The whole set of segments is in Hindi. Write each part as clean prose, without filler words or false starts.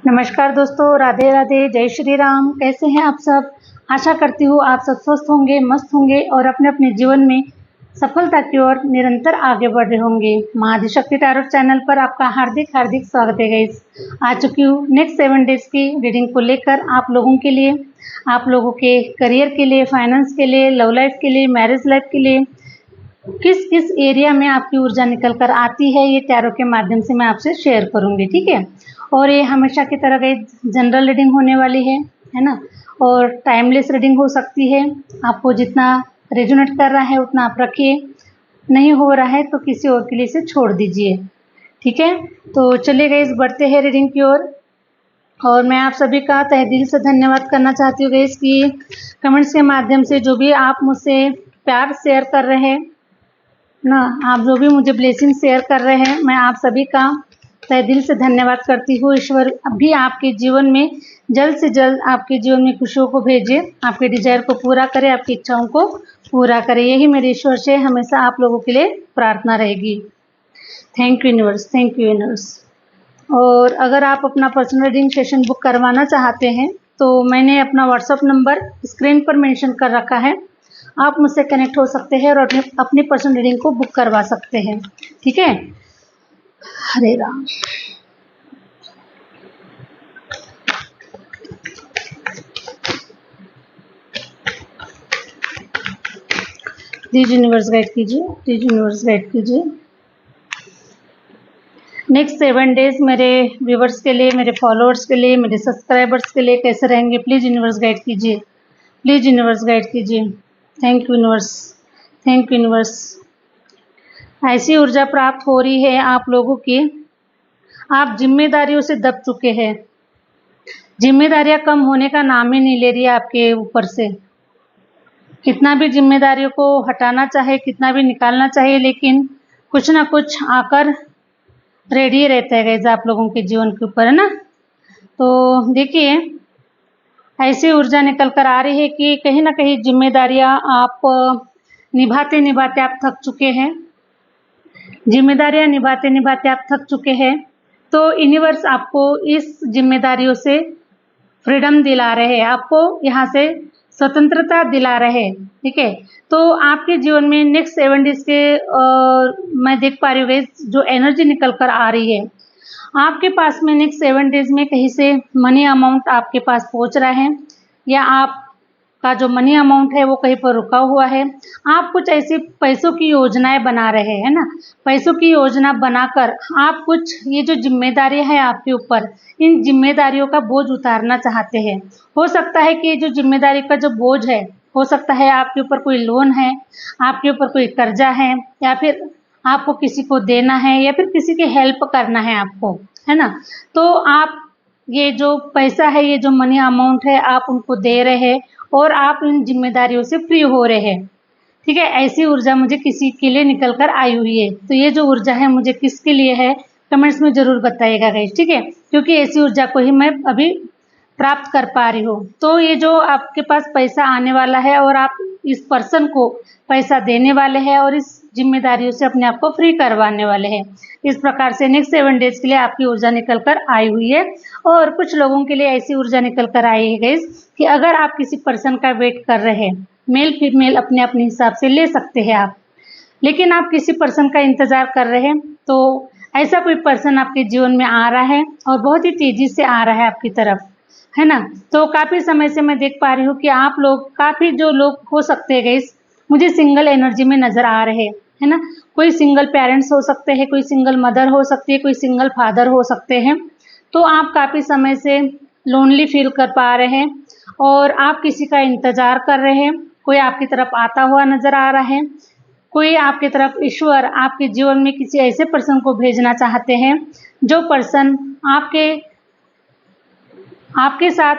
नमस्कार दोस्तों, राधे राधे, जय श्री राम। कैसे हैं आप सब? आशा करती हूँ आप सब स्वस्थ होंगे, मस्त होंगे और अपने अपने जीवन में सफलता की ओर निरंतर आगे बढ़ रहे होंगे। माँ आदिशक्ति टैरो चैनल पर आपका हार्दिक हार्दिक स्वागत है गाइस। आ चुकी हूँ नेक्स्ट 7 डेज की रीडिंग को लेकर आप लोगों के लिए, आप लोगों के करियर के लिए, फाइनेंस के लिए, लव लाइफ के लिए, मैरिज लाइफ के लिए, किस किस एरिया में आपकी ऊर्जा निकल कर आती है, ये टैरो के माध्यम से मैं आपसे शेयर करूंगी। ठीक है, और ये हमेशा की तरह गई जनरल रीडिंग होने वाली है ना, और टाइमलेस रीडिंग हो सकती है। आपको जितना रेजोनेट कर रहा है उतना आप रखिए, नहीं हो रहा है तो किसी और के लिए इसे छोड़ दीजिए। ठीक है, तो चलिए गाइस बढ़ते हैं रीडिंग की ओर। और मैं आप सभी का तहे दिल से धन्यवाद करना चाहती हूँ गाइस कि कमेंट्स के माध्यम से जो भी आप मुझसे प्यार शेयर कर रहे हैं ना, आप जो भी मुझे ब्लेसिंग शेयर कर रहे हैं, मैं आप सभी का तहे दिल से धन्यवाद करती हूँ। ईश्वर अभी आपके जीवन में जल्द से जल्द आपके जीवन में खुशियों को भेजे, आपके डिजायर को पूरा करे, आपकी इच्छाओं को पूरा करे। यही मेरे ईश्वर से हमेशा आप लोगों के लिए प्रार्थना रहेगी। Thank you universe, thank you universe. और अगर आप अपना पर्सनल रीडिंग सेशन बुक करवाना चाहते हैं तो मैंने अपना व्हाट्सअप नंबर स्क्रीन पर मेंशन कर रखा है, आप मुझसे कनेक्ट हो सकते हैं और अपनी पर्सनल रीडिंग को बुक करवा सकते हैं। ठीक है, हरे राम। प्लीज यूनिवर्स गाइड कीजिए, प्लीज यूनिवर्स गाइड कीजिए। नेक्स्ट 7 डेज मेरे व्यूवर्स के लिए, मेरे फॉलोअर्स के लिए, मेरे सब्सक्राइबर्स के लिए कैसे रहेंगे, प्लीज यूनिवर्स गाइड कीजिए, प्लीज यूनिवर्स गाइड कीजिए। Thank you universe, thank you universe. ऐसी ऊर्जा प्राप्त हो रही है आप लोगों की, आप जिम्मेदारियों से दब चुके हैं, जिम्मेदारियां कम होने का नाम ही नहीं ले रही है आपके ऊपर से। कितना भी जिम्मेदारियों को हटाना चाहे, कितना भी निकालना चाहिए, लेकिन कुछ ना कुछ आकर रेडी रहता है गाइस आप लोगों के जीवन के ऊपर, है ना। तो देखिए, ऐसी ऊर्जा निकल कर आ रही है कि कहीं ना कहीं जिम्मेदारियां आप निभाते निभाते आप थक चुके हैं, जिम्मेदारियां निभाते निभाते आप थक चुके हैं। तो यूनिवर्स आपको इस जिम्मेदारियों से फ्रीडम दिला रहे हैं, आपको यहाँ से स्वतंत्रता दिला रहे हैं। ठीक है, तो आपके जीवन में नेक्स्ट 7 डेज के मैं देख पा रही हूँ गाइस, जो एनर्जी निकल कर आ रही है आपके पास में नेक्स्ट 7 डेज में, कहीं से मनी अमाउंट आपके पास पहुंच रहा है, या आपका जो मनी अमाउंट है वो कहीं पर रुका हुआ है। आप कुछ ऐसी पैसों की योजनाएं बना रहे हैं ना, पैसों की योजना बनाकर आप कुछ ये जो जिम्मेदारी है आपके ऊपर, इन जिम्मेदारियों का बोझ उतारना चाहते हैं। हो सकता है कि ये जो जिम्मेदारी का जो बोझ है, हो सकता है आपके ऊपर कोई लोन है, आपके ऊपर कोई कर्जा है, या फिर आपको किसी को देना है, या फिर किसी की हेल्प करना है आपको, है ना। तो आप ये जो पैसा है, ये जो मनी अमाउंट है, आप उनको दे रहे हैं और आप इन जिम्मेदारियों से फ्री हो रहे हैं। ठीक है, ऐसी ऊर्जा मुझे किसी के लिए निकल कर आई हुई है। तो ये जो ऊर्जा है मुझे किसके लिए है, कमेंट्स में जरूर बताइएगा गाइस। ठीक है, क्योंकि ऐसी ऊर्जा को ही मैं अभी प्राप्त कर पा रही हूँ। तो ये जो आपके पास पैसा आने वाला है और आप इस पर्सन को पैसा देने वाले हैं और इस जिम्मेदारियों से अपने आप को फ्री करवाने वाले हैं। इस प्रकार से नेक्स्ट 7 डेज के लिए आपकी ऊर्जा निकल कर आई हुई है। और कुछ लोगों के लिए ऐसी ऊर्जा निकल कर आई है गाइस कि अगर आप किसी पर्सन का वेट कर रहे हैं, मेल फीमेल अपने अपने हिसाब से ले सकते हैं आप, लेकिन आप किसी पर्सन का इंतजार कर रहे हैं, तो ऐसा कोई पर्सन आपके जीवन में आ रहा है और बहुत ही तेजी से आ रहा है आपकी तरफ, है ना। तो काफ़ी समय से मैं देख पा रही हूँ कि आप लोग, काफ़ी जो लोग हो सकते हैं गाइस, मुझे सिंगल एनर्जी में नज़र आ रहे हैं, है ना। कोई सिंगल पेरेंट्स हो सकते हैं, कोई सिंगल मदर हो सकती है, कोई सिंगल फादर हो सकते हैं। तो आप काफ़ी समय से लोनली फील कर पा रहे हैं और आप किसी का इंतज़ार कर रहे हैं। कोई आपकी तरफ आता हुआ नज़र आ रहा है, कोई आपकी तरफ ईश्वर आपके जीवन में किसी ऐसे पर्सन को भेजना चाहते हैं जो पर्सन आपके साथ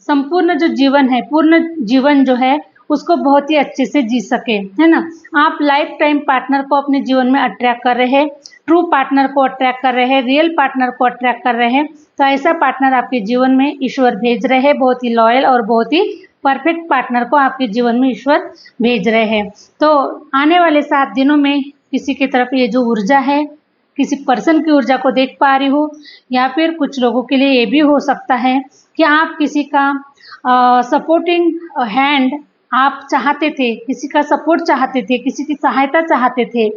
संपूर्ण जो जीवन है, पूर्ण जीवन जो है उसको बहुत ही अच्छे से जी सके, है ना। आप लाइफ टाइम पार्टनर को अपने जीवन में अट्रैक्ट कर रहे हैं, ट्रू पार्टनर को अट्रैक्ट कर रहे हैं, रियल पार्टनर को अट्रैक्ट कर रहे हैं। तो ऐसा पार्टनर आपके जीवन में ईश्वर भेज रहे हैं, बहुत ही लॉयल और बहुत ही परफेक्ट पार्टनर को आपके जीवन में ईश्वर भेज रहे हैं। तो आने वाले 7 दिनों में किसी की तरफ ये जो ऊर्जा है, किसी पर्सन की ऊर्जा को देख पा रही हो, या फिर कुछ लोगों के लिए ये भी हो सकता है कि आप किसी का सपोर्टिंग हैंड आप चाहते थे, किसी का सपोर्ट चाहते थे, किसी की सहायता चाहते थे,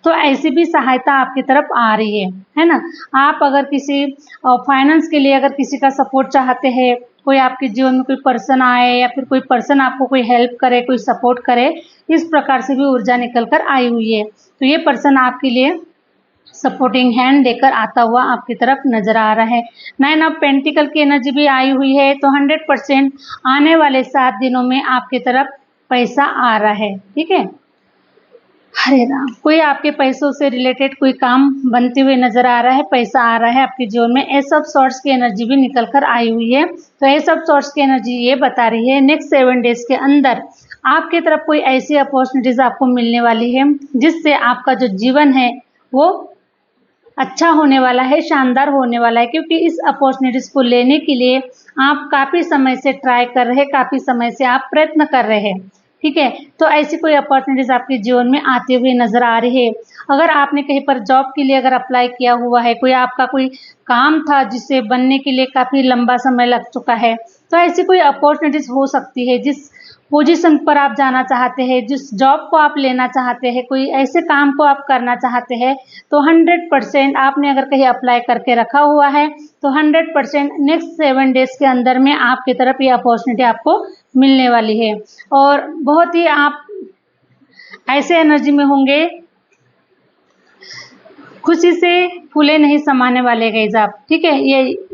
तो ऐसी भी सहायता आपकी तरफ आ रही है ना। आप अगर किसी फाइनेंस के लिए अगर किसी का सपोर्ट चाहते हैं, कोई आपके जीवन में कोई पर्सन आए या फिर कोई पर्सन आपको कोई हेल्प करे, कोई सपोर्ट करे, इस प्रकार से भी ऊर्जा निकल कर आई हुई है। तो ये पर्सन आपके लिए सपोर्टिंग हैंड देकर आता हुआ आपकी तरफ नजर आ रहा है। 9 ऑफ पेंटिकल की एनर्जी भी आई हुई है, तो 100% आने वाले 7 दिनों में आपकी तरफ पैसा आ रहा है। ठीक है, हरे राम। कोई आपके पैसों से रिलेटेड कोई काम बनते हुए नजर आ रहा है, पैसा आ रहा है आपके जीवन में। एस ऑफ सॉर्ड्स की एनर्जी भी निकल कर आई हुई है। तो एस ऑफ सॉर्ड्स की एनर्जी ये बता रही है नेक्स्ट 7 डेज के अंदर आपके तरफ कोई ऐसी अपॉर्चुनिटीज आपको मिलने वाली है जिससे आपका जो जीवन है वो अच्छा होने वाला है, शानदार होने वाला है। क्योंकि इस अपॉर्चुनिटीज को लेने के लिए आप काफ़ी समय से ट्राई कर रहे हैं, काफ़ी समय से आप प्रयत्न कर रहे हैं। ठीक है, तो ऐसी कोई अपॉर्चुनिटीज आपके जीवन में आते हुए नजर आ रही है। अगर आपने कहीं पर जॉब के लिए अगर अप्लाई किया हुआ है, कोई आपका कोई काम था जिसे बनने के लिए काफ़ी लंबा समय लग चुका है, तो ऐसी कोई अपॉर्चुनिटीज हो सकती है। जिस पोजीशन पर आप जाना चाहते हैं, जिस जॉब को आप लेना चाहते हैं, कोई ऐसे काम को आप करना चाहते हैं, तो 100% आपने अगर कहीं अप्लाई करके रखा हुआ है तो 100% नेक्स्ट 7 डेज के अंदर में आपकी तरफ ये अपॉर्चुनिटी आपको मिलने वाली है। और बहुत ही आप ऐसे एनर्जी में होंगे, खुशी से फूले नहीं समाने वाले गाइस आप। ठीक है,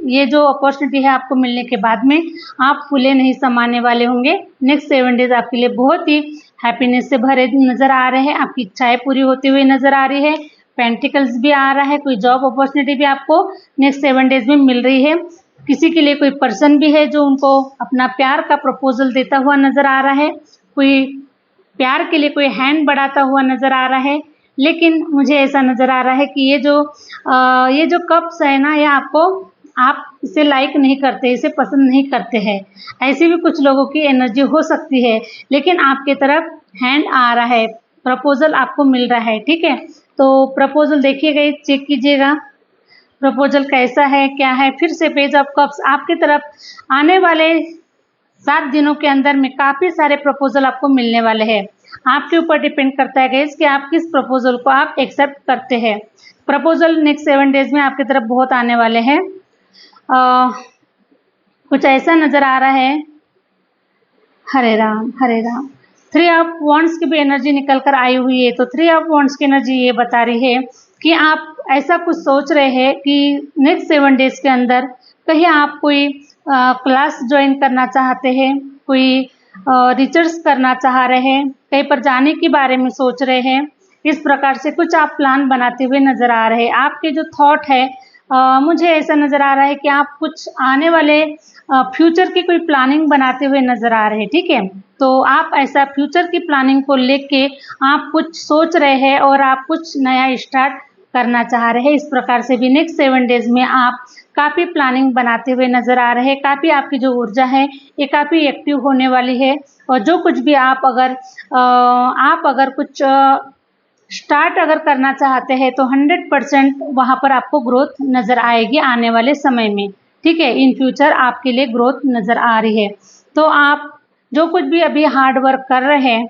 ये जो अपॉर्चुनिटी है आपको मिलने के बाद में आप फूले नहीं समाने वाले होंगे। नेक्स्ट 7 डेज आपके लिए बहुत ही हैप्पीनेस से भरे नजर आ रहे हैं, आपकी इच्छाएं पूरी होती हुई नजर आ रही है। पेंटिकल्स भी आ रहा है, कोई जॉब अपॉर्चुनिटी भी आपको नेक्स्ट 7 डेज में मिल रही है। किसी के लिए कोई पर्सन भी है जो उनको अपना प्यार का प्रपोजल देता हुआ नजर आ रहा है, कोई प्यार के लिए कोई हैंड बढ़ाता हुआ नजर आ रहा है। लेकिन मुझे ऐसा नज़र आ रहा है कि ये जो कप्स है ना, ये आप इसे लाइक नहीं करते, इसे पसंद नहीं करते हैं। ऐसे भी कुछ लोगों की एनर्जी हो सकती है, लेकिन आपके तरफ हैंड आ रहा है, प्रपोजल आपको मिल रहा है। ठीक है, तो प्रपोजल देखिएगा, चेक कीजिएगा प्रपोजल कैसा है, क्या है। फिर से पेज ऑफ कप्स आपकी तरफ आने वाले 7 दिनों के अंदर में काफ़ी सारे प्रपोजल आपको मिलने वाले हैं। आपके ऊपर डिपेंड करता है गाइस कि आप किस प्रपोजल को आप एक्सेप्ट करते हैं। प्रपोजल नेक्स्ट 7 डेज में आपकी तरफ बहुत आने वाले हैं। कुछ ऐसा नज़र आ रहा है, हरे राम हरे राम। 3 ऑफ वॉन्ड्स की भी एनर्जी निकल कर आई हुई है। तो 3 ऑफ वॉन्ड्स की एनर्जी ये बता रही है कि आप ऐसा कुछ सोच रहे हैं कि नेक्स्ट 7 डेज के अंदर कहीं आप कोई क्लास ज्वाइन करना चाहते हैं, कोई रिसर्च करना चाह रहे हैं, कहीं पर जाने के बारे में सोच रहे हैं। इस प्रकार से कुछ आप प्लान बनाते हुए नज़र आ रहे हैं। आपके जो थॉट है, मुझे ऐसा नज़र आ रहा है कि आप कुछ आने वाले फ्यूचर की कोई प्लानिंग बनाते हुए नज़र आ रहे हैं। ठीक है, तो आप ऐसा फ्यूचर की प्लानिंग को लेके आप कुछ सोच रहे हैं और आप कुछ नया स्टार्ट करना चाह रहे हैं। इस प्रकार से भी नेक्स्ट 7 डेज में आप काफ़ी प्लानिंग बनाते हुए नज़र आ रहे हैं। काफ़ी आपकी जो ऊर्जा है ये काफ़ी एक्टिव होने वाली है। और जो कुछ भी आप अगर कुछ स्टार्ट अगर करना चाहते हैं तो 100% वहाँ पर आपको ग्रोथ नज़र आएगी आने वाले समय में। ठीक है, इन फ्यूचर आपके लिए ग्रोथ नज़र आ रही है। तो आप जो कुछ भी अभी हार्ड वर्क कर रहे हैं,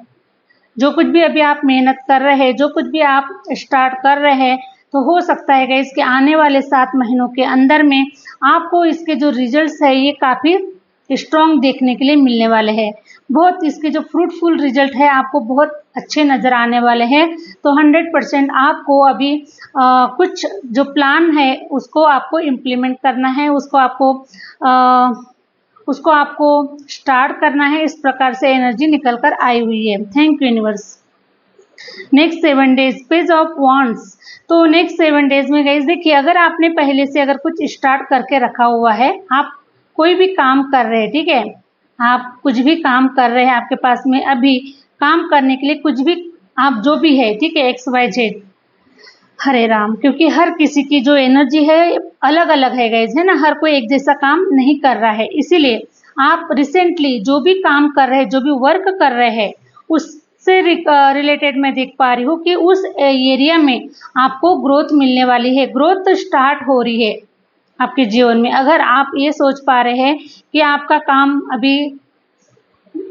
जो कुछ भी अभी आप मेहनत कर रहे हैं, जो कुछ भी आप स्टार्ट कर रहे हैं, तो हो सकता है कि इसके आने वाले 7 महीनों के अंदर में आपको इसके जो रिजल्ट्स है ये काफ़ी स्ट्रॉन्ग देखने के लिए मिलने वाले हैं। बहुत इसके जो फ्रूटफुल रिजल्ट है आपको बहुत अच्छे नज़र आने वाले हैं। तो 100% आपको अभी कुछ जो प्लान है उसको आपको इम्प्लीमेंट करना है, उसको आपको स्टार्ट करना है। इस प्रकार से एनर्जी निकल कर आई हुई है। Thank you universe. Next 7 days page of wands. तो नेक्स्ट 7 डेज में गाइस देखिए, अगर आपने पहले से अगर कुछ स्टार्ट करके रखा हुआ है, आप कोई भी काम कर रहे हैं, ठीक है, आप कुछ भी काम कर रहे हैं, आपके पास में अभी काम करने के लिए कुछ भी आप जो भी है, ठीक है, XYZ, हरे राम। क्योंकि हर किसी की जो एनर्जी है अलग अलग है गाइस, है ना, हर कोई एक जैसा काम नहीं कर रहा है। इसीलिए आप रिसेंटली जो भी काम कर रहे हैं, जो भी वर्क कर रहे हैं, उस से रिलेटेड मैं देख पा रही हूँ कि उस एरिया में आपको ग्रोथ मिलने वाली है, ग्रोथ स्टार्ट हो रही है आपके जीवन में। अगर आप ये सोच पा रहे हैं कि आपका काम अभी,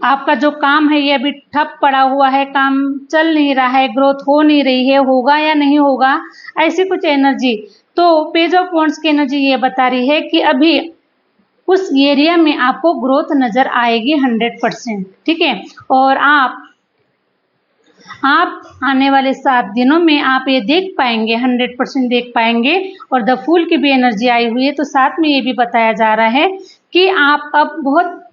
आपका जो काम है ये अभी ठप पड़ा हुआ है, काम चल नहीं रहा है, ग्रोथ हो नहीं रही है, होगा या नहीं होगा, ऐसी कुछ एनर्जी, तो पेज ऑफ वॉन्ड्स की एनर्जी ये बता रही है कि अभी उस एरिया में आपको ग्रोथ नजर आएगी 100%, ठीक है। और आप आने वाले 7 दिनों में आप ये देख पाएंगे, 100% देख पाएंगे। और द फूल की भी एनर्जी आई हुई है, तो साथ में ये भी बताया जा रहा है कि आप अब बहुत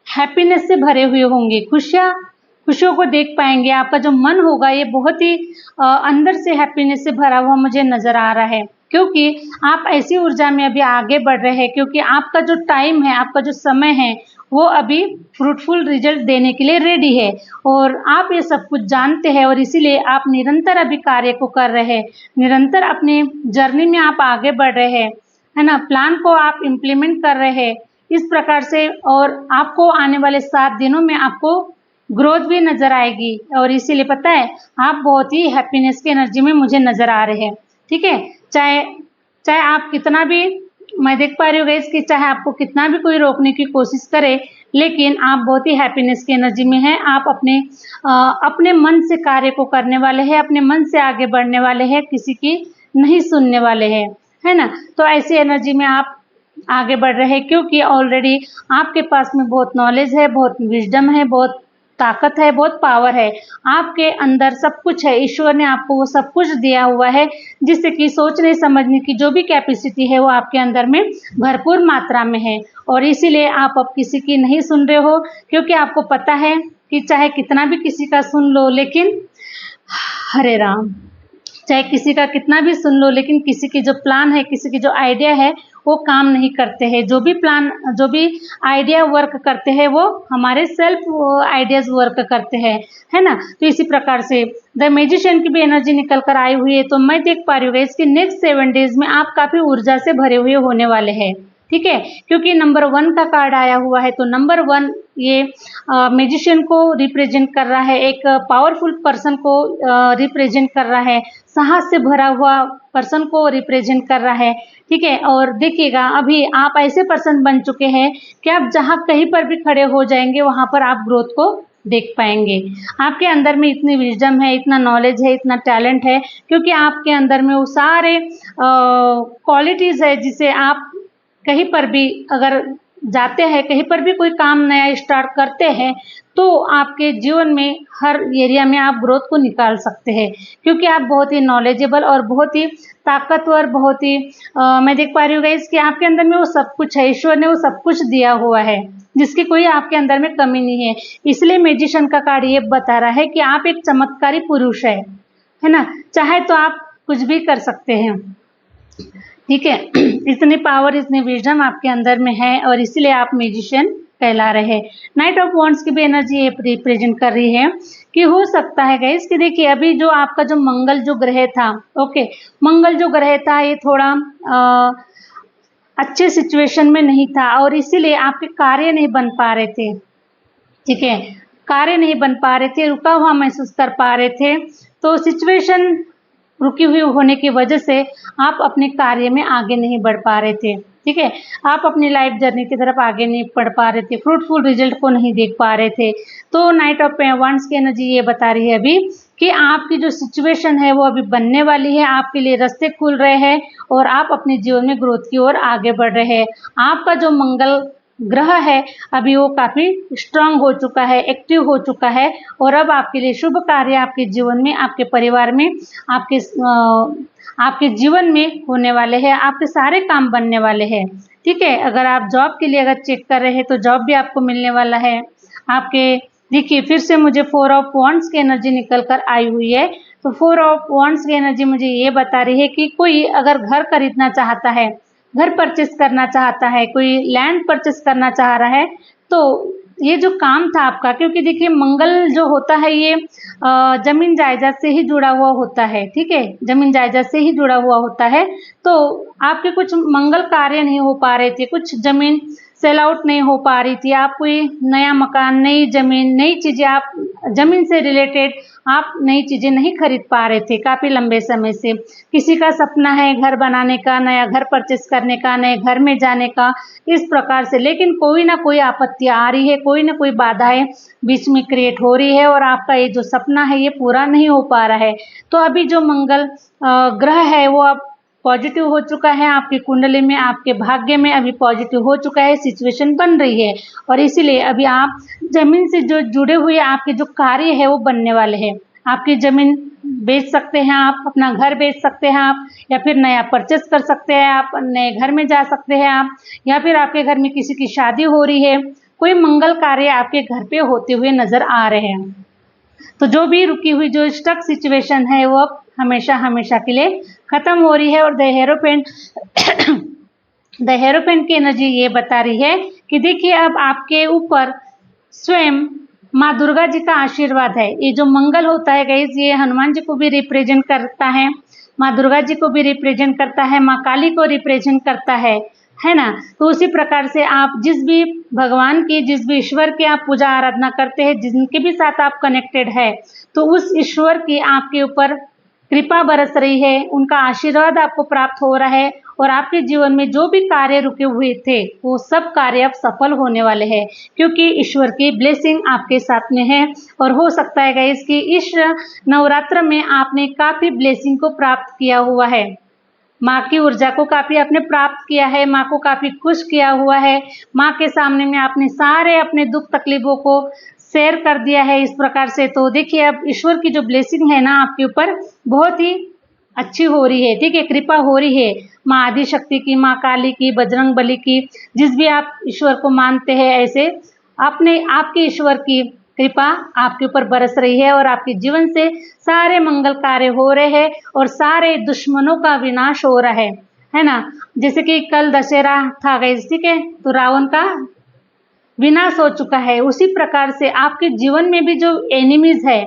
हैप्पीनेस से भरे हुए होंगे, खुशियों को देख पाएंगे। आपका जो मन होगा ये बहुत ही अंदर से हैप्पीनेस से भरा हुआ मुझे नजर आ रहा है, क्योंकि आप ऐसी ऊर्जा में अभी आगे बढ़ रहे हैं, क्योंकि आपका जो टाइम है, आपका जो समय है, वो अभी फ्रूटफुल रिजल्ट देने के लिए रेडी है। और आप ये सब कुछ जानते हैं और इसीलिए आप निरंतर अभी कार्य को कर रहे हैं, निरंतर अपने जर्नी में आप आगे बढ़ रहे हैं, है ना। प्लान को आप इम्प्लीमेंट कर रहे हैं इस प्रकार से, और आपको आने वाले 7 दिनों में आपको ग्रोथ भी नजर आएगी। और इसीलिए पता है आप बहुत ही हैप्पीनेस की एनर्जी में मुझे नजर आ रहे हैं, ठीक है। चाहे आप कितना भी, मैं देख पा रही हूँ गाइस कि चाहे आपको कितना भी कोई रोकने की कोशिश करे, लेकिन आप बहुत ही हैप्पीनेस की एनर्जी में हैं। आप अपने मन से कार्य को करने वाले हैं, अपने मन से आगे बढ़ने वाले हैं, किसी की नहीं सुनने वाले हैं, है ना। तो ऐसी एनर्जी में आप आगे बढ़ रहे हैं, क्योंकि ऑलरेडी आपके पास में बहुत नॉलेज है, बहुत विजडम है, बहुत ताकत है, बहुत पावर है, आपके अंदर सब कुछ है। ईश्वर ने आपको वो सब कुछ दिया हुआ है, जिससे कि सोचने समझने की जो भी कैपेसिटी है वो आपके अंदर में भरपूर मात्रा में है। और इसीलिए आप अब किसी की नहीं सुन रहे हो, क्योंकि आपको पता है कि चाहे कितना भी किसी का सुन लो, लेकिन हरे राम, चाहे किसी का कितना भी सुन लो, लेकिन किसी की जो प्लान है, किसी की जो आइडिया है वो काम नहीं करते हैं। जो भी प्लान, जो भी आइडिया वर्क करते हैं वो हमारे सेल्फ आइडियाज वर्क करते हैं, है ना। तो इसी प्रकार से द मैजिशियन की भी एनर्जी निकल कर आई हुई है। तो मैं देख पा रही हूँ इसके नेक्स्ट 7 डेज में आप काफी ऊर्जा से भरे हुए होने वाले हैं, ठीक है। क्योंकि नंबर 1 का कार्ड आया हुआ है, तो नंबर 1 ये मैजिशियन को रिप्रेजेंट कर रहा है, एक पावरफुल पर्सन को रिप्रेजेंट कर रहा है, साहस से भरा हुआ पर्सन को रिप्रेजेंट कर रहा है, ठीक है। और देखिएगा अभी आप ऐसे पर्सन बन चुके हैं कि आप जहाँ कहीं पर भी खड़े हो जाएंगे वहाँ पर आप ग्रोथ को देख पाएंगे। आपके अंदर में इतनी विजडम है, इतना नॉलेज है, इतना टैलेंट है, क्योंकि आपके अंदर में वो सारे क्वालिटीज़ है जिसे आप कहीं पर भी अगर जाते हैं, कहीं पर भी कोई काम नया स्टार्ट करते हैं, तो आपके जीवन में हर एरिया में आप ग्रोथ को निकाल सकते हैं, क्योंकि आप बहुत ही नॉलेजेबल और बहुत ही ताकतवर, बहुत ही मैं देख पा रही हूँ गाइस कि आपके अंदर में वो सब कुछ है, ईश्वर ने वो सब कुछ दिया हुआ है, जिसकी कोई आपके अंदर में कमी नहीं है। इसलिए मैजिशियन का कार्ड ये बता रहा है कि आप एक चमत्कारी पुरुष है ना। चाहे तो आप कुछ भी कर सकते हैं, ठीक है। इतनी पावर, इतनी विजडम आपके अंदर में है, और इसीलिए आप मैजिशियन कहला रहे हैं। नाइट ऑफ वॉन्ड्स की भी एनर्जी ये रिप्रेजेंट कर रही है कि हो सकता है गाइस कि देखिए अभी जो आपका जो मंगल जो ग्रह था, ओके, मंगल जो ग्रह था ये थोड़ा अच्छे सिचुएशन में नहीं था, और इसीलिए आपके कार्य नहीं बन पा रहे थे, ठीक है। कार्य नहीं बन पा रहे थे, रुका हुआ महसूस कर पा रहे थे। तो सिचुएशन रुकी हुई होने की वजह से आप अपने कार्य में आगे नहीं बढ़ पा रहे थे, ठीक है। आप अपनी लाइफ जर्नी की तरफ आगे नहीं बढ़ पा रहे थे, फ्रूटफुल रिजल्ट को नहीं देख पा रहे थे। तो नाइट ऑफ वॉन्ड्स की एनर्जी ये बता रही है अभी कि आपकी जो सिचुएशन है वो अभी बनने वाली है, आपके लिए रास्ते खुल रहे हैं, और आप अपने जीवन में ग्रोथ की ओर आगे बढ़ रहे हैं। आपका जो मंगल ग्रह है अभी वो काफी स्ट्रांग हो चुका है, एक्टिव हो चुका है, और अब आपके लिए शुभ कार्य आपके जीवन में, आपके परिवार में, आपके जीवन में होने वाले हैं, आपके सारे काम बनने वाले हैं, ठीक है। अगर आप जॉब के लिए अगर चेक कर रहे हैं तो जॉब भी आपको मिलने वाला है। आपके देखिए फिर से मुझे 4 ऑफ वॉन्ड्स की एनर्जी निकल कर आई हुई है। तो 4 ऑफ वॉन्ड्स की एनर्जी मुझे ये बता रही है कि कोई अगर घर खरीदना चाहता है, घर परचेस करना चाहता है, कोई लैंड परचेस करना चाह रहा है, तो ये जो काम था आपका, क्योंकि देखिए मंगल जो होता है ये जमीन जायदाद से ही जुड़ा हुआ होता है, ठीक है, जमीन जायदाद से ही जुड़ा हुआ होता है। तो आपके कुछ मंगल कार्य नहीं हो पा रहे थे, कुछ जमीन सेल आउट नहीं हो पा रही थी, आप कोई नया मकान, नई ज़मीन, नई चीज़ें, आप ज़मीन से रिलेटेड आप नई चीज़ें नहीं खरीद पा रहे थे काफ़ी लंबे समय से। किसी का सपना है घर बनाने का, नया घर परचेस करने का, नए घर में जाने का, इस प्रकार से, लेकिन कोई ना कोई आपत्ति आ रही है, कोई ना कोई बाधाएं बीच में क्रिएट हो रही है और आपका ये जो सपना है ये पूरा नहीं हो पा रहा है। तो अभी जो मंगल ग्रह है वो अब पॉजिटिव हो चुका है आपकी कुंडली में, आपके भाग्य में अभी पॉजिटिव हो चुका है, सिचुएशन बन रही है और इसीलिए अभी आप जमीन से जो जुड़े हुए आपके जो कार्य है वो बनने वाले हैं। आपकी जमीन बेच सकते हैं आप, अपना घर बेच सकते हैं आप, या फिर नया परचेस कर सकते हैं आप, नए घर में जा सकते हैं आप, या फिर आपके घर में किसी की शादी हो रही है, कोई मंगल कार्य आपके घर पे होते हुए नजर आ रहे हैं। तो जो भी रुकी हुई जो स्टक सिचुएशन है वो अब हमेशा हमेशा के लिए खत्म हो रही है। और द हेरोपेंट की एनर्जी ये बता रही है कि देखिए अब आपके ऊपर स्वयं माँ दुर्गा जी का आशीर्वाद है। ये जो मंगल होता है गाइस, ये हनुमान जी को भी रिप्रेजेंट करता है, माँ दुर्गा जी को भी रिप्रेजेंट करता है, माँ काली को रिप्रेजेंट करता है ना। तो उसी प्रकार से आप जिस भी भगवान की, जिस भी ईश्वर की आप पूजा आराधना करते हैं, जिनके भी साथ आप कनेक्टेड है, तो उस ईश्वर की आपके ऊपर कृपा बरस रही है, उनका आशीर्वाद आपको प्राप्त हो रहा है और आपके जीवन में जो भी कार्य रुके हुए थे वो सब कार्य अब सफल होने वाले हैं, क्योंकि ईश्वर की ब्लेसिंग आपके साथ में है। और हो सकता है गाइस कि इस नवरात्र में आपने काफ़ी ब्लेसिंग को प्राप्त किया हुआ है, माँ की ऊर्जा को काफ़ी आपने प्राप्त किया है, माँ को काफ़ी खुश किया हुआ है, माँ के सामने में आपने सारे अपने दुख तकलीफों को शेयर कर दिया है इस प्रकार से। तो देखिए अब ईश्वर की जो ब्लेसिंग है ना आपके ऊपर बहुत ही अच्छी हो रही है, ठीक है, कृपा हो रही है माँ आदिशक्ति की, माँ काली की, बजरंग बली की, जिस भी आप ईश्वर को मानते हैं, ऐसे आपने आपके ईश्वर की कृपा आपके ऊपर बरस रही है और आपके जीवन से सारे मंगल कार्य हो रहे हैं और सारे दुश्मनों का विनाश हो रहा है ना। जैसे कि कल दशहरा था गाइस, ठीक है, तो रावण का विनाश हो चुका है, उसी प्रकार से आपके जीवन में भी जो एनिमीज है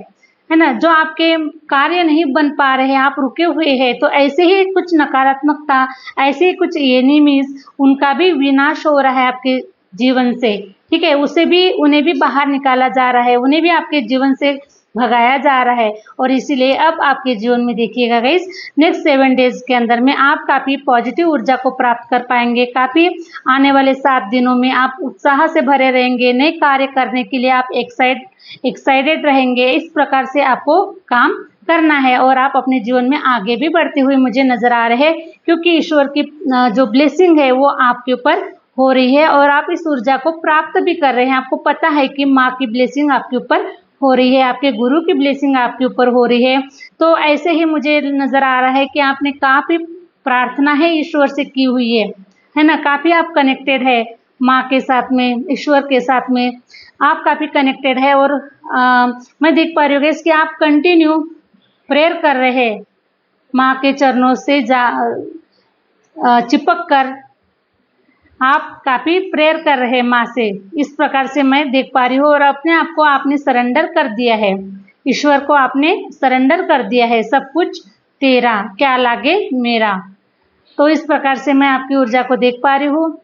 ना, जो आपके कार्य नहीं बन पा रहे हैं, आप रुके हुए हैं, तो ऐसे ही कुछ नकारात्मकता, ऐसे ही कुछ एनिमीज, उनका भी विनाश हो रहा है आपके जीवन से, ठीक है, उन्हें भी बाहर निकाला जा रहा है, उन्हें भी आपके जीवन से भगाया जा रहा है। और इसीलिए अब आपके जीवन में देखिएगा गाइस, नेक्स्ट 7 डेज के अंदर में आप काफ़ी पॉजिटिव ऊर्जा को प्राप्त कर पाएंगे, काफ़ी आने वाले 7 दिनों में आप उत्साह से भरे रहेंगे, नए कार्य करने के लिए आप एक्साइटेड रहेंगे। इस प्रकार से आपको काम करना है और आप अपने जीवन में आगे भी बढ़ते हुए मुझे नजर आ रहे हैं, क्योंकि ईश्वर की जो ब्लेसिंग है वो आपके ऊपर हो रही है और आप इस ऊर्जा को प्राप्त भी कर रहे हैं। आपको पता है कि माँ की ब्लेसिंग आपके ऊपर हो रही है, आपके गुरु की ब्लेसिंग आपके ऊपर हो रही है। तो ऐसे ही मुझे नजर आ रहा है कि आपने काफ़ी प्रार्थना है ईश्वर से की हुई है ना, काफ़ी आप कनेक्टेड है माँ के साथ में, ईश्वर के साथ में आप काफ़ी कनेक्टेड है। और मैं देख पा रही हूँ कि आप कंटिन्यू प्रेयर कर रहे हैं, माँ के चरणों से चिपक कर आप काफ़ी प्रेयर कर रहे हैं माँ से, इस प्रकार से मैं देख पा रही हूँ। और अपने आप को आपने सरेंडर कर दिया है, ईश्वर को आपने सरेंडर कर दिया है, सब कुछ तेरा क्या लागे मेरा। तो इस प्रकार से मैं आपकी ऊर्जा को देख पा रही हूँ।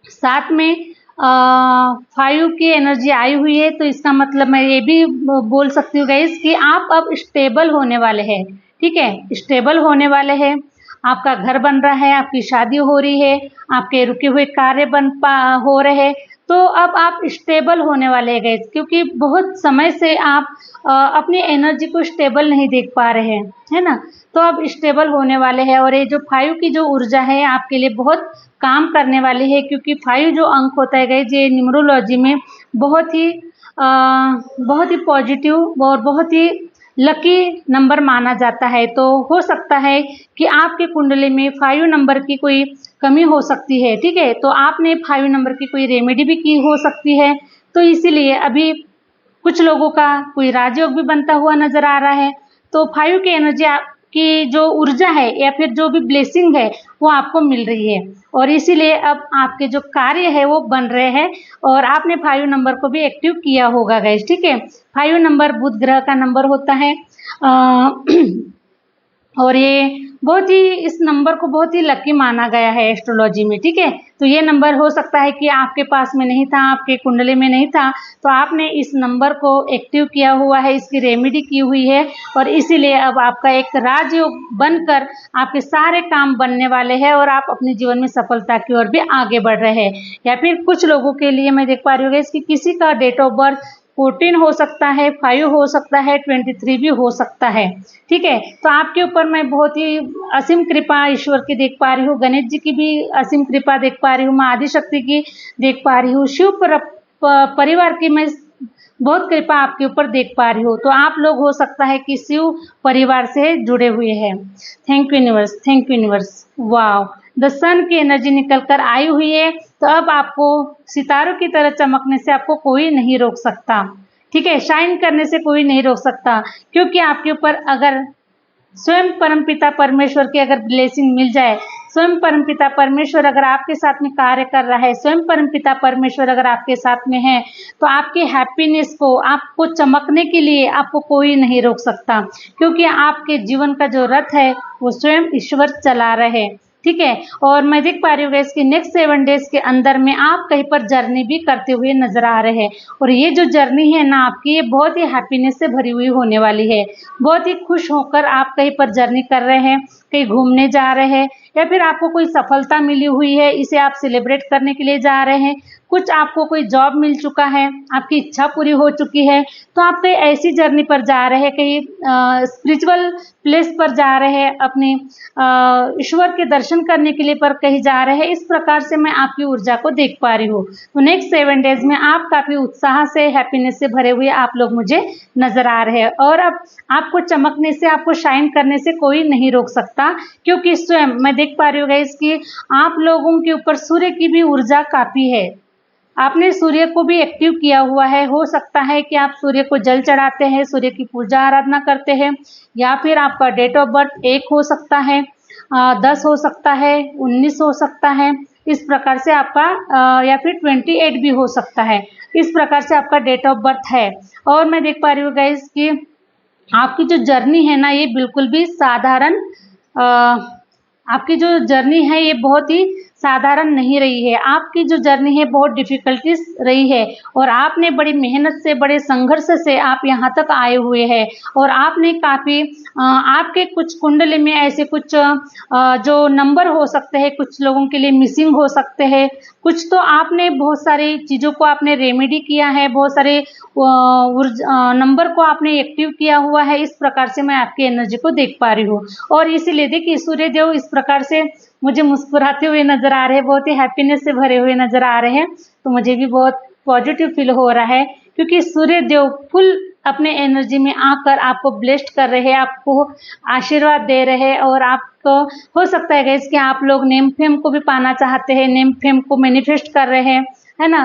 साथ में 5 की एनर्जी आई हुई है, तो इसका मतलब मैं ये भी बोल सकती हूँ गाइस कि आप अब स्टेबल होने वाले हैं, ठीक है, स्टेबल होने वाले हैं, आपका घर बन रहा है, आपकी शादी हो रही है, आपके रुके हुए कार्य हो रहे हैं, तो अब आप स्टेबल होने वाले हैं गाइस, क्योंकि बहुत समय से आप अपनी एनर्जी को स्टेबल नहीं देख पा रहे हैं, है ना। तो अब स्टेबल होने वाले हैं और ये जो 5 की जो ऊर्जा है आपके लिए बहुत काम करने वाली है, क्योंकि 5 जो अंक होता है गाइस, ये न्यूमरोलॉजी में बहुत ही पॉजिटिव और बहुत ही लकी नंबर माना जाता है। तो हो सकता है कि आपके कुंडली में 5 नंबर की कोई कमी हो सकती है, ठीक है, तो आपने 5 नंबर की कोई रेमेडी भी की हो सकती है। तो इसीलिए अभी कुछ लोगों का कोई राजयोग भी बनता हुआ नजर आ रहा है। तो 5 की एनर्जी की जो ऊर्जा है या फिर जो भी ब्लेसिंग है वो आपको मिल रही है और इसीलिए अब आपके जो कार्य है वो बन रहे हैं और आपने 5 नंबर को भी एक्टिव किया होगा गाइस, ठीक है। 5 नंबर बुध ग्रह का नंबर होता है और ये बहुत ही इस नंबर को बहुत ही लकी माना गया है एस्ट्रोलॉजी में, ठीक है। तो ये नंबर हो सकता है कि आपके पास में नहीं था, आपके कुंडली में नहीं था, तो आपने इस नंबर को एक्टिव किया हुआ है, इसकी रेमेडी की हुई है, और इसीलिए अब आपका एक राजयोग बनकर आपके सारे काम बनने वाले हैं और आप अपने जीवन में सफलता की ओर भी आगे बढ़ रहे हैं। या फिर कुछ लोगों के लिए मैं देख पा रही हूँ इसकी किसी का डेट ऑफ बर्थ 14 हो सकता है, 5 हो सकता है, 23 भी हो सकता है, ठीक है। तो आपके ऊपर मैं बहुत ही असीम कृपा ईश्वर की देख पा रही हूँ, गणेश जी की भी असीम कृपा देख पा रही हूँ, माँ आदिशक्ति की देख पा रही हूँ, शिव परिवार की मैं बहुत कृपा आपके ऊपर देख पा रही हूँ। तो आप लोग हो सकता है कि शिव परिवार से जुड़े हुए हैं। Thank you universe, thank you universe. Wow, the sun की एनर्जी निकल कर आई हुई है। तो अब आपको सितारों की तरह चमकने से आपको कोई नहीं रोक सकता, ठीक है। शाइन करने से कोई नहीं रोक सकता, क्योंकि आपके ऊपर अगर स्वयं परमपिता परमेश्वर की अगर ब्लेसिंग मिल जाए, स्वयं परमपिता परमेश्वर अगर आपके साथ में कार्य कर रहा है, स्वयं परमपिता परमेश्वर अगर आपके साथ में है, तो आपके हैप्पीनेस को, आपको चमकने के लिए आपको कोई नहीं रोक सकता, क्योंकि आपके जीवन का जो रथ है वो स्वयं ईश्वर चला रहे, ठीक है। और मैं देख पा रही हूँ इसके नेक्स्ट 7 डेज के अंदर में आप कहीं पर जर्नी भी करते हुए नजर आ रहे हैं, और ये जो जर्नी है ना आपकी, ये बहुत ही हैप्पीनेस से भरी हुई होने वाली है। बहुत ही खुश होकर आप कहीं पर जर्नी कर रहे हैं, कहीं घूमने जा रहे हैं, या फिर आपको कोई सफलता मिली हुई है, इसे आप सेलिब्रेट करने के लिए जा रहे हैं। कुछ आपको कोई जॉब मिल चुका है, आपकी इच्छा पूरी हो चुकी है, तो आप कहीं ऐसी जर्नी पर जा रहे हैं, कहीं स्पिरिचुअल प्लेस पर जा रहे हैं, अपने ईश्वर के दर्शन करने के लिए पर कहीं जा रहे हैं। इस प्रकार से मैं आपकी ऊर्जा को देख पा रही हूँ। तो नेक्स्ट 7 डेज में आप काफी उत्साह से, हैप्पीनेस से भरे हुए आप लोग मुझे नजर आ रहे हैं, और अब आपको चमकने से, आपको शाइन करने से कोई नहीं रोक सकता, क्योंकि स्वयं मैं देख पा रही हूँ गाइस कि आप लोगों के ऊपर सूर्य की भी ऊर्जा काफी है। आपने सूर्य को भी एक्टिव किया हुआ है। हो सकता है कि आप सूर्य को जल चढ़ाते हैं, सूर्य की पूजा आराधना करते हैं, या फिर आपका डेट ऑफ बर्थ 1 हो सकता है, 10 हो सकता है, 19 हो सकता है, इस प्रकार से आपका या फिर 28 भी हो सकता है, इस प्रकार से आपका डेट ऑफ बर्थ है। और मैं देख पा रही हूँ गाइस कि आपकी जो जर्नी है ना, ये बिल्कुल भी साधारण, आपकी जो जर्नी है ये बहुत ही साधारण नहीं रही है। आपकी जो जर्नी है बहुत डिफिकल्टीज रही है, और आपने बड़ी मेहनत से, बड़े संघर्ष से आप यहाँ तक आए हुए हैं, और आपने काफ़ी आपके कुछ कुंडली में ऐसे कुछ जो नंबर हो सकते हैं, कुछ लोगों के लिए मिसिंग हो सकते हैं, कुछ तो आपने बहुत सारी चीज़ों को आपने रेमेडी किया है, बहुत सारे नंबर को आपने एक्टिव किया हुआ है। इस प्रकार से मैं आपकी एनर्जी को देख पा रही हूँ, और इसीलिए देखिए सूर्य देव इस प्रकार से मुझे मुस्कुराते हुए नजर आ रहे हैं, बहुत ही हैप्पीनेस से भरे हुए नजर आ रहे हैं। तो मुझे भी बहुत पॉजिटिव फील हो रहा है, क्योंकि सूर्य देव फुल अपने एनर्जी में आकर आपको ब्लेस्ड कर रहे हैं, आपको आशीर्वाद दे रहे हैं, और आपको हो सकता है गाइस कि आप लोग नेम फेम को भी पाना चाहते हैं, नेम फेम को मैनिफेस्ट कर रहे हैं, है ना,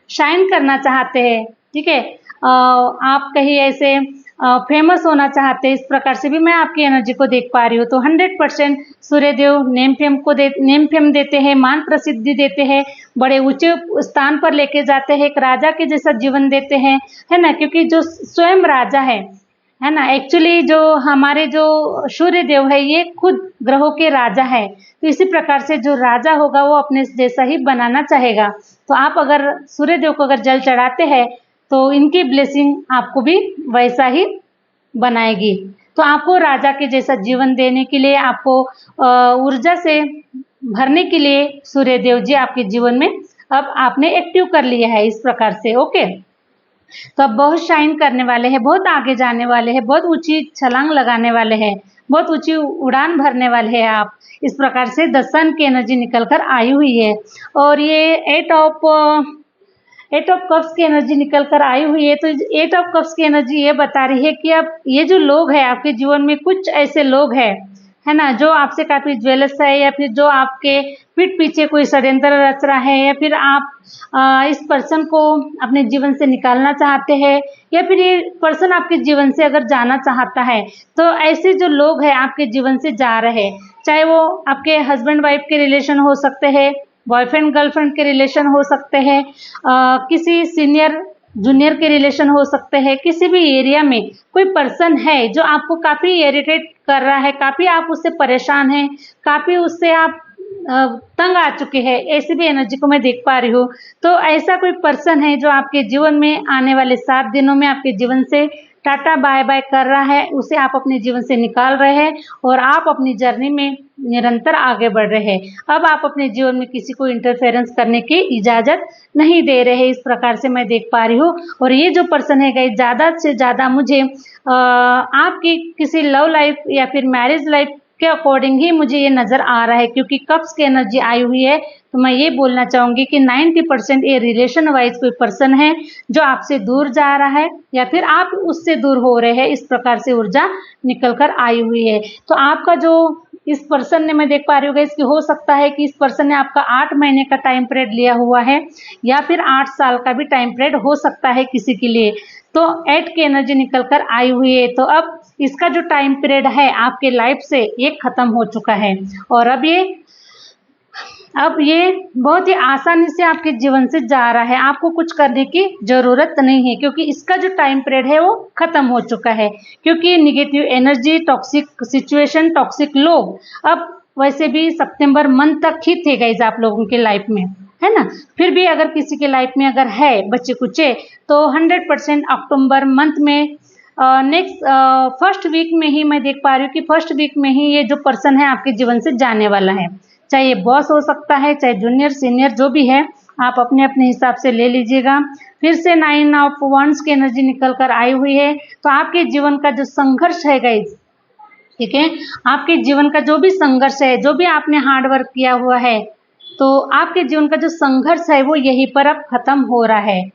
शाइन करना चाहते हैं, ठीक है। आप कहीं ऐसे फेमस होना चाहते हैं, इस प्रकार से भी मैं आपकी एनर्जी को देख पा रही हूँ। तो 100% सूर्यदेव नेम फेम देते हैं, मान प्रसिद्धि देते हैं, बड़े ऊंचे स्थान पर लेके जाते हैं, एक राजा के जैसा जीवन देते हैं, है ना, क्योंकि जो स्वयं राजा है ना, एक्चुअली जो हमारे जो सूर्य देव है ये खुद ग्रहों के राजा है। तो इसी प्रकार से जो राजा होगा वो अपने जैसा ही बनाना चाहेगा। तो आप अगर सूर्य देव को अगर जल चढ़ाते हैं तो इनकी ब्लेसिंग आपको भी वैसा ही बनाएगी। तो आपको राजा के जैसा जीवन देने के लिए, आपको ऊर्जा से भरने के लिए सूर्य देव जी आपके जीवन में अब आपने एक्टिव कर लिया है इस प्रकार से। ओके, तो अब बहुत शाइन करने वाले हैं, बहुत आगे जाने वाले हैं, बहुत ऊंची छलांग लगाने वाले हैं, बहुत ऊंची उड़ान भरने वाले हैं आप। इस प्रकार से द सन की एनर्जी निकल कर आई हुई है, और ये 8 ऑफ कप्स की एनर्जी निकल कर आई हुई है। तो 8 ऑफ कप्स की एनर्जी ये बता रही है कि अब ये जो लोग हैं आपके जीवन में, कुछ ऐसे लोग हैं, है ना, जो आपसे काफ़ी ज्वेलस है, या फिर जो आपके पीठ पीछे कोई षड्यंत्र रच रहा है, या फिर आप इस पर्सन को अपने जीवन से निकालना चाहते हैं, या फिर ये पर्सन आपके जीवन से अगर जाना चाहता है, तो ऐसे जो लोग हैं आपके जीवन से जा रहे हैं, चाहे वो आपके हस्बैंड वाइफ के रिलेशन हो सकते हैं, बॉयफ्रेंड गर्लफ्रेंड के रिलेशन हो सकते हैं, किसी सीनियर जूनियर के रिलेशन हो सकते हैं, किसी भी एरिया में कोई पर्सन है जो आपको काफ़ी इरिटेट कर रहा है, काफ़ी आप उससे परेशान हैं, काफ़ी उससे आप तंग आ चुके हैं, ऐसी भी एनर्जी को मैं देख पा रही हूँ। तो ऐसा कोई पर्सन है जो आपके जीवन में आने वाले 7 दिनों में आपके जीवन से टाटा बाय बाय कर रहा है, उसे आप अपने जीवन से निकाल रहे हैं और आप अपनी जर्नी में निरंतर आगे बढ़ रहे हैं। अब आप अपने जीवन में किसी को इंटरफेरेंस करने की इजाज़त नहीं दे रहे हैं, इस प्रकार से मैं देख पा रही हूँ। और ये जो पर्सन है गाइस, ज़्यादा से ज़्यादा मुझे आपकी किसी लव लाइफ या फिर मैरिज लाइफ के अकॉर्डिंग ही मुझे ये नज़र आ रहा है, क्योंकि कप्स की एनर्जी आई हुई है। तो मैं ये बोलना चाहूँगी कि 90% ये रिलेशन वाइज कोई पर्सन है जो आपसे दूर जा रहा है या फिर आप उससे दूर हो रहे हैं, इस प्रकार से ऊर्जा निकल कर आई हुई है। तो आपका जो इस पर्सन ने, मैं देख पा रही हूँ कि हो सकता है कि इस पर्सन ने आपका 8 महीने का टाइम पीरियड लिया हुआ है या फिर 8 साल का भी टाइम पीरियड हो सकता है किसी के लिए। तो 8 की एनर्जी निकल कर आई हुई है। तो अब इसका जो टाइम पीरियड है आपके लाइफ से ये खत्म हो चुका है और अब ये बहुत ही आसानी से आपके जीवन से जा रहा है। आपको कुछ करने की ज़रूरत नहीं है, क्योंकि इसका जो टाइम पीरियड है वो ख़त्म हो चुका है। क्योंकि negative energy, toxic situation, toxic लोग अब वैसे भी सितंबर मंथ तक ही थे गाइस आप लोगों के लाइफ में, है ना। फिर भी अगर किसी के लाइफ में अगर है बच्चे कुचे, तो 100% अक्टूबर मंथ में नेक्स्ट फर्स्ट वीक में ही मैं देख पा रही हूँ कि फर्स्ट वीक में ही ये जो पर्सन है आपके जीवन से जाने वाला है। चाहे ये बॉस हो सकता है, चाहे जूनियर सीनियर जो भी है, आप अपने अपने हिसाब से ले लीजिएगा। फिर से 9 ऑफ वंड्स की एनर्जी निकल कर आई हुई है। तो आपके जीवन का जो संघर्ष है गाइस, ठीक है, आपके जीवन का जो भी संघर्ष है, जो भी आपने हार्ड वर्क किया हुआ है, तो आपके जीवन का जो संघर्ष है वो यहीं पर अब खत्म हो रहा है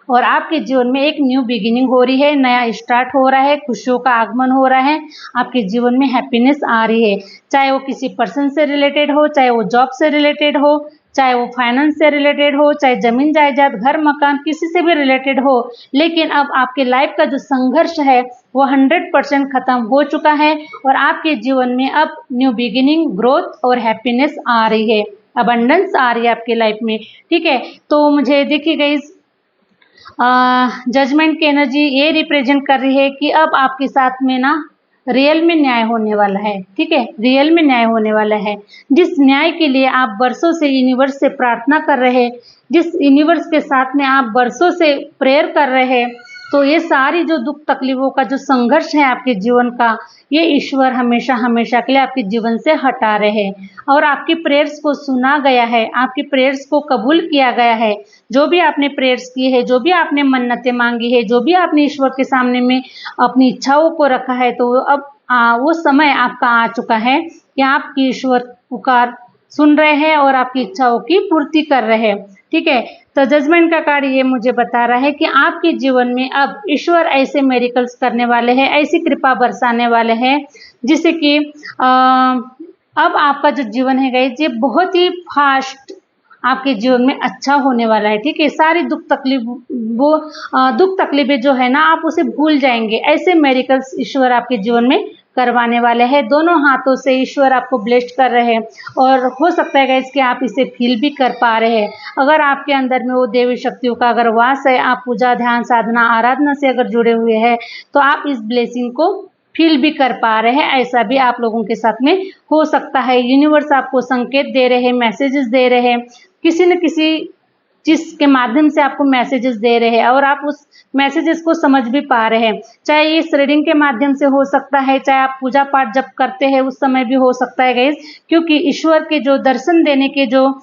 और आपके जीवन में एक न्यू बिगिनिंग हो रही है, नया स्टार्ट हो रहा है, खुशियों का आगमन हो रहा है, आपके जीवन में हैप्पीनेस आ रही है। चाहे वो किसी पर्सन से रिलेटेड हो, चाहे वो जॉब से रिलेटेड हो, चाहे वो फाइनेंस से रिलेटेड हो, चाहे जमीन जायदाद, घर मकान, किसी से भी रिलेटेड हो, लेकिन अब आपके लाइफ का जो संघर्ष है वो 100% खत्म हो चुका है और आपके जीवन में अब न्यू बिगिनिंग, ग्रोथ और हैप्पीनेस आ रही है, अबंडेंस आ रही है आपके लाइफ में। ठीक है, तो मुझे देखिए गाइस, जजमेंट की एनर्जी ये रिप्रेजेंट कर रही है कि अब आपके साथ में ना रियल में न्याय होने वाला है। ठीक है, रियल में न्याय होने वाला है। जिस न्याय के लिए आप बरसों से यूनिवर्स से प्रार्थना कर रहे हैं, जिस यूनिवर्स के साथ में आप बरसों से प्रेयर कर रहे हैं, तो ये सारी जो दुख तकलीफों का जो संघर्ष है आपके जीवन का, ये ईश्वर हमेशा हमेशा के लिए आपके जीवन से हटा रहे हैं और आपकी प्रेयर्स को सुना गया है, आपकी प्रेयर्स को कबूल किया गया है। जो भी आपने प्रेयर्स किए हैं, जो भी आपने मन्नतें मांगी है, जो भी आपने ईश्वर के सामने में अपनी इच्छाओं को रखा है, तो अब वो समय आपका आ चुका है कि आपकी ईश्वर पुकार सुन रहे हैं और आपकी इच्छाओं की पूर्ति कर रहे हैं। ठीक है, तो जजमेंट का कार्ड ये मुझे बता रहा है कि आपके जीवन में अब ईश्वर ऐसे मेरिकल्स करने वाले हैं, ऐसी कृपा बरसाने वाले हैं, जिससे कि अब आपका जो जीवन है गाइस, ये बहुत ही फास्ट आपके जीवन में अच्छा होने वाला है। ठीक है, सारी दुख तकलीफें जो है ना, आप उसे भूल जाएंगे। ऐसे मेरिकल्स ईश्वर आपके जीवन में करवाने वाले हैं। दोनों हाथों से ईश्वर आपको ब्लेस्ड कर रहे हैं और हो सकता है गाइस कि आप इसे फील भी कर पा रहे हैं। अगर आपके अंदर में वो देवी शक्तियों का अगर वास है, आप पूजा, ध्यान, साधना, आराधना से अगर जुड़े हुए हैं, तो आप इस ब्लेसिंग को फील भी कर पा रहे हैं। ऐसा भी आप लोगों के साथ में हो सकता है। यूनिवर्स आपको संकेत दे रहे हैं, मैसेजेस दे रहे हैं, किसी न किसी चीज के माध्यम से आपको मैसेजेस दे रहे हैं और आप उस मैसेजेस को समझ भी पा रहे हैं। चाहे ये इस रीडिंग के माध्यम से हो सकता है, चाहे आप पूजा पाठ जब करते हैं उस समय भी हो सकता है गाइस, क्योंकि ईश्वर के जो दर्शन देने के जो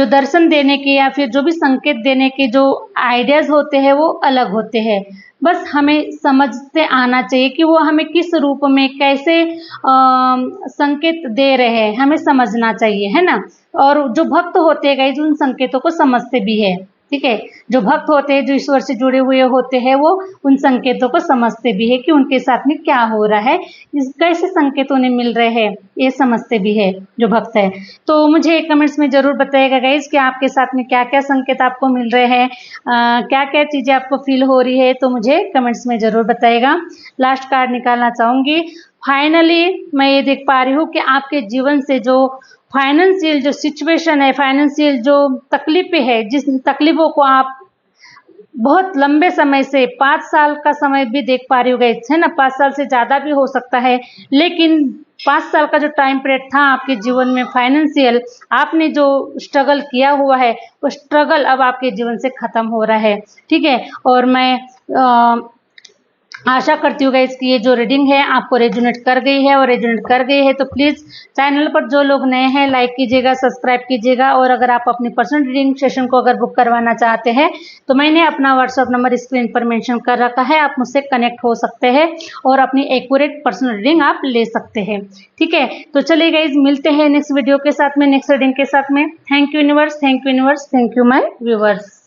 दर्शन देने के या फिर जो भी संकेत देने के जो आइडियाज होते हैं वो अलग होते हैं। बस हमें समझते आना चाहिए कि वो हमें किस रूप में कैसे संकेत दे रहे हैं, हमें समझना चाहिए, है ना। और जो भक्त होते हैं गाइस, उन संकेतों को समझते भी है। ठीक है, जो भक्त होते हैं, जो ईश्वर से जुड़े हुए होते हैं, वो उन संकेतों को समझते भी है कि उनके साथ में क्या हो रहा है, कैसे संकेत उन्हें मिल रहे हैं, ये समझते भी है जो भक्त है। तो मुझे कमेंट्स में जरूर बताइएगा गाइस कि आपके साथ में क्या क्या संकेत आपको मिल रहे हैं, क्या क्या चीज़ें आपको फील हो रही है, तो मुझे कमेंट्स में जरूर बताइएगा। लास्ट कार्ड निकालना चाहूँगी। फाइनली मैं ये देख पा रही हूँ कि आपके जीवन से जो फाइनेंशियल जो सिचुएशन है, फाइनेंशियल जो तकलीफें है, जिस तकलीफों को आप बहुत लंबे समय से 5 साल का समय भी देख पा रही हो गई है ना, 5 साल से ज़्यादा भी हो सकता है, लेकिन 5 साल का जो टाइम पीरियड था आपके जीवन में फाइनेंशियल, आपने जो स्ट्रगल किया हुआ है वो स्ट्रगल अब आपके जीवन से ख़त्म हो रहा है। ठीक है, और मैं आशा करती हूँ गाइस कि ये जो रीडिंग है आपको रेजोनेट कर गई है, और रेजोनेट कर गई है तो प्लीज़ चैनल पर जो लोग नए हैं लाइक कीजिएगा, सब्सक्राइब कीजिएगा, और अगर आप अपनी पर्सनल रीडिंग सेशन को अगर बुक करवाना चाहते हैं तो मैंने अपना व्हाट्सअप नंबर स्क्रीन पर मेंशन कर रखा है, आप मुझसे कनेक्ट हो सकते हैं और अपनी एक्यूरेट पर्सनल रीडिंग आप ले सकते हैं। ठीक है, तो चलिए गाइज मिलते हैं नेक्स्ट वीडियो के साथ में, नेक्स्ट रीडिंग के साथ में। Thank you universe, thank you universe, thank you my viewers.